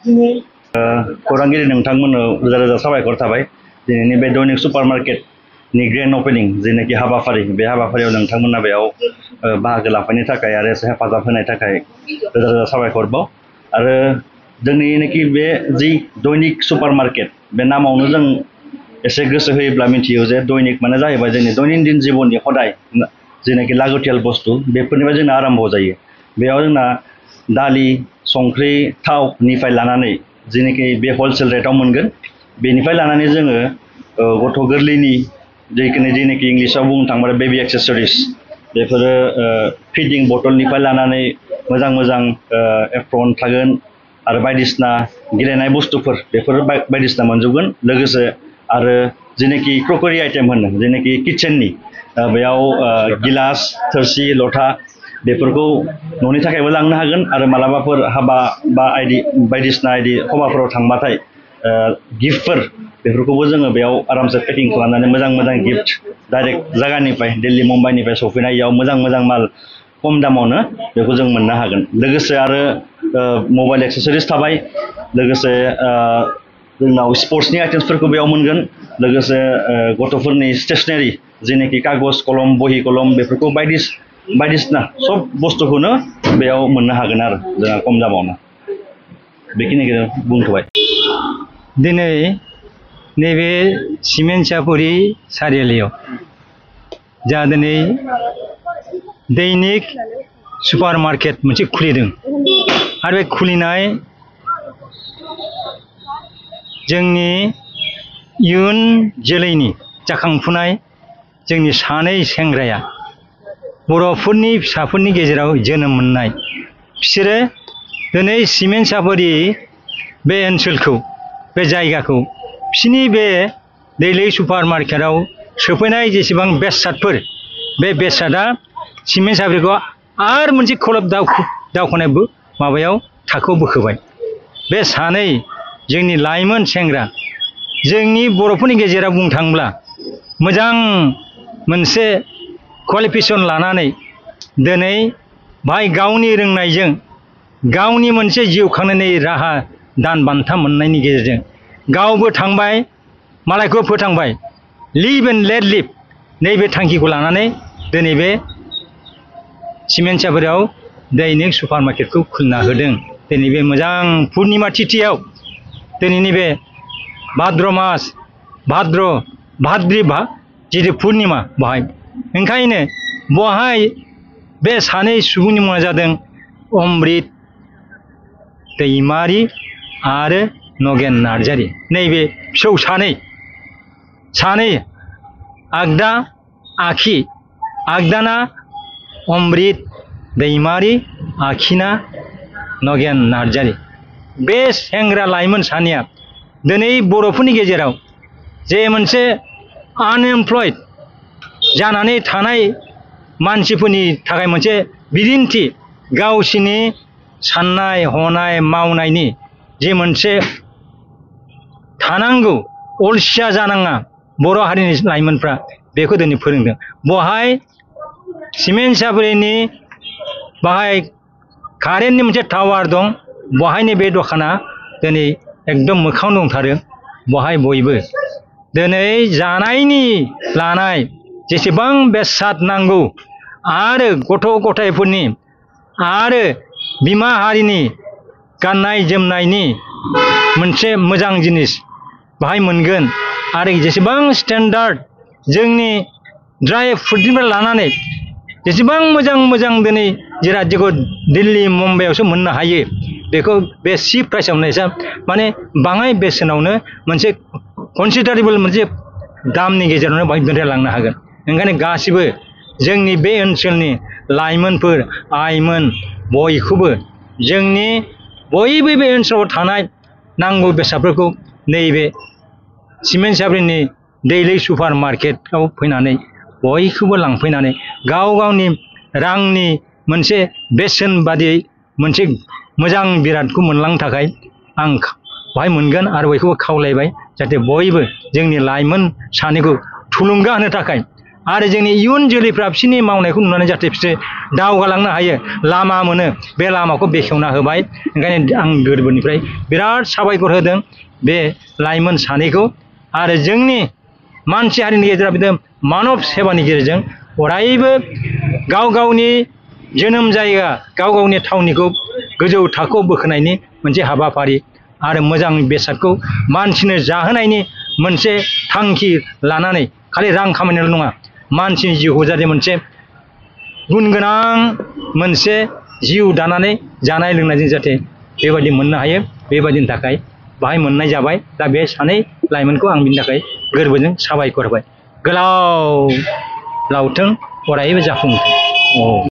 खौरांगिरि नोंथांमोननो रोजा रोजा साबायखर थाबाय दिनैनि बे दैनिक सुपारमार्केटनि ग्रेन्ड ओपनिं जेनाखि हाबाफारि बे हाबाफारियाव नोंथांमोना बेयाव बाहागो लाफैनो थाखाय आरो एसे हेफाजाब होनायनि थाखाय रोजा रोजा साबायखर बाव आरो जोंनिनाखि बे जि दैनिक सुपारमार्केट बे नामावनो जों एसे गोसो होयोब्ला मिथियो जे दैनिक माने जाहैबाय जोंनि दैनन्दिन जिबननि हदाय जेनाखि लागতিয়াल बुस्थु बेफोरनिफ्राय जोंना आरम्भ जायो बेयाव जोंना दालि संख्रि थावनिफ्राय लानानै जेनाखि बे हलसेल रेटआव मोनगोन बेनिफ्राय लानानै जोङो गथ' गोरलैनि जेनाखि इंलिसाव बुंनो थाङोब्ला बेबी एक्सेसरिज बेफोरो फिडिं बटलनिफ्राय लानानै मोजां मोजां एप्रन थागोन आरो बायदिसिना गेलेनाय बुस्थुफोर बेफोर बायदिसिना मोनजोबगोन लोगोसे आरो जेनाखि क्रकारि आइटेम होनो जेनाखि किचेननि बेयाव गिलास थोरसि लथा बेफोरखौ न'नि थाखायबो लांनो हागोन आरो मालाबाफोर हाबा बा बायदिसिना हाबाफोराव थांबाथाय गिफ्टफोर बेफोरखौबो जोङो बेयाव आरामसे पेकिं खालामनानै मोजां मोजां गिफ्ट डाइरेक्ट जायगानिफ्राय दिल्ली मुम्बाइनिफ्राय सफैनायाव मोजां मोजां माल खम दामावनो बेखौ जों मोननो हागोन लोगोसे आरो मबाइल एक्सेसरिज थाबाय लोगोसे जोंनाव स्पर्ट्सनि आइटेम्सफोरखौ बेयाव मोनगोन लोगोसे गथ'फोरनि स्टेशनारि जेनाखि कागज कलम बहि कलम बेफोरखौ बायदिसिना सब बुस्थुखौनो बेयाव मोननो हागोन आरो जोंहा खम दामावनो बेखिनिखौ बुंथ'बाय दिनै नैबे सिमेन्ट सापरि सारियालियाव जा दिनै दैनिक सुपार मार्केट मोनसे खुलिदों आरो बे खुलिनाय जोंनि इयुन जोलैनि जाखांफुनाय जोंनि सानै सेंग्राया बर'फोरनि फिसाफोरनि गेजेराव जोनोम मोननाय बिसोरो दिनै सिमेन्ट सापरि बे ओनसोलखौ बे जायगाखौ बिसोरनि बे दैलिक सुपार मार्केटआव सोफैनाय जेसेबां बेसादफोर बे बेसादा सिमेन्ट सापरिखौ आरो मोनसे खलब दावखोनाय माबायाव थाखोआव बोखोबाय बे सानै जोंनि लाइमोन सेंग्रा जोंनि बर'फोरनि गेजेराव बुंनो थाङोब्ला मोजां मोनसे क्वालिफिकेसन लानानै दिनै बाहाय गावनि रोंनायजों गावनि मोनसे जिउ खांनायनि राहा दान बान्था मोननायनि गेजेरजों गावबो थांबाय मालायखौ फोथांबाय लिभ एन्ड लेट लिभ नैबे थांखिखौ लानानै दिनै बे सिमेन्ट सापरियाव दैनिक सुपार मार्केटखौ खुलिना होदों दिनै बे मोजां पुर्निमा तिथियाव दिनैनि बे भाद्र मास भाद्रि जितु पुर्निमा बहाय ओंखायनो बहाय बे सानै सुबुंनि मुङा जादों अमृत दैमारि आरो नगेन नार्जारि नैबे फिसौ सानै आगदा आखि आगदाना अमृत दैमारि आखिना नगेन नार्जारि बे सेंग्रा लाइमोन सानैया दिनै बर'फोरनि गेजेराव जे मोनसे आनएमप्लयड जानानै थानाय मानसिफोरनि थाखाय मोनसे बिदिन्थि गावसिनि साननाय हनाय मावनायनि जे मोनसे थानांगौ अलसिया जानाङा बर' हारिनि लाइमोनफ्रा बेखौ दिनै फोरोंदों बहाय सिमेन्ट सापरिनि बाहाय कारेन्टनि मोनसे टावार दं बहायनो बे दखाना दिनै एकदम मोखाङाव दंथारो बहाय बयबो दिनै जानायनि लानाय जेसेबां बेसाद नांगौ आरो गथ' गथायफोरनि आरो बिमा हारिनि गाननाय जोमनायनि मोनसे मोजां जिनिस बाहाय मोनगोन आरो जेसेबां स्टेन्डार्ड जोंनि ड्राइ फ्रुटनिफ्राय लानानै जेसेबां मोजां दिनै जिराद जेखौ दिल्ली मुम्बाइआवसो मोननो हायो बेखौ बे चिप प्राइसआवनो एसे माने बाङाय बेसेनावनो मोनसे कनसिडारेबल मोनसे दामनि गेजेरावनो बाहाय दोनलांनो हागोन ओंखायनो गासिबो जोंनि बे ओनसोलनि लाइमोनफोर आइमोन बयखौबो जोंनि बयबो बे ओनसोलाव थानाय नांगौ बेसादफोरखौ नैबे सिमेन्ट सापरिनि दैलिक सुपार मार्केटआव फैनानै बयखौबो लांफैनानै गाव गावनि रांनि मोनसे बेसेन बादियै मोनसे मोजां बिरादखौ मोनलांनो थाखाय आं बाहाय मोनगोन आरो बयखौबो खावलायबाय जाहाथे बयबो जोंनि लाइमोन सानैखौ थुलुंगा होनो थाखाय आरो जोंनि इयुन जोलैफ्रा बिसोरनि मावनायखौ नुनानै जाहाथे बिसोरो दावगालांनो हायो लामा मोनो बे लामाखौ बेखेवना होबाय ओंखायनो आं गोरबोनिफ्राय बिराद साबायखर होदों बे लाइमोन सानैखौ आरो जोंनि मानसि हारिनि गेजेराव बिदिनो मानब सेबानि गेजेरजों अरायबो गाव गावनि जोनोम जायगा गाव गावनि थावनिखौ गोजौ थाखोआव बोखोनायनि मोनसे हाबाफारि आरो मोजां बेसादखौ मानसिनो जाहोनायनि मोनसे थांखि लानानै खालि रां खामायनायल' नङा मानसिनि जिउखौ जाहाथे मोनसे गुन गोनां मोनसे जिउ दानानै जानाय लोंनायजों जाहाथे बेबायदि मोननो हायो बेबायदिनि थाखाय बाहाय मोननाय जाबाय दा बे सानै लाइमोनखौ आं बिनि थाखाय गोरबोजों साबायखर होबाय गोलाव लावथों अरायबो जाफुंथों।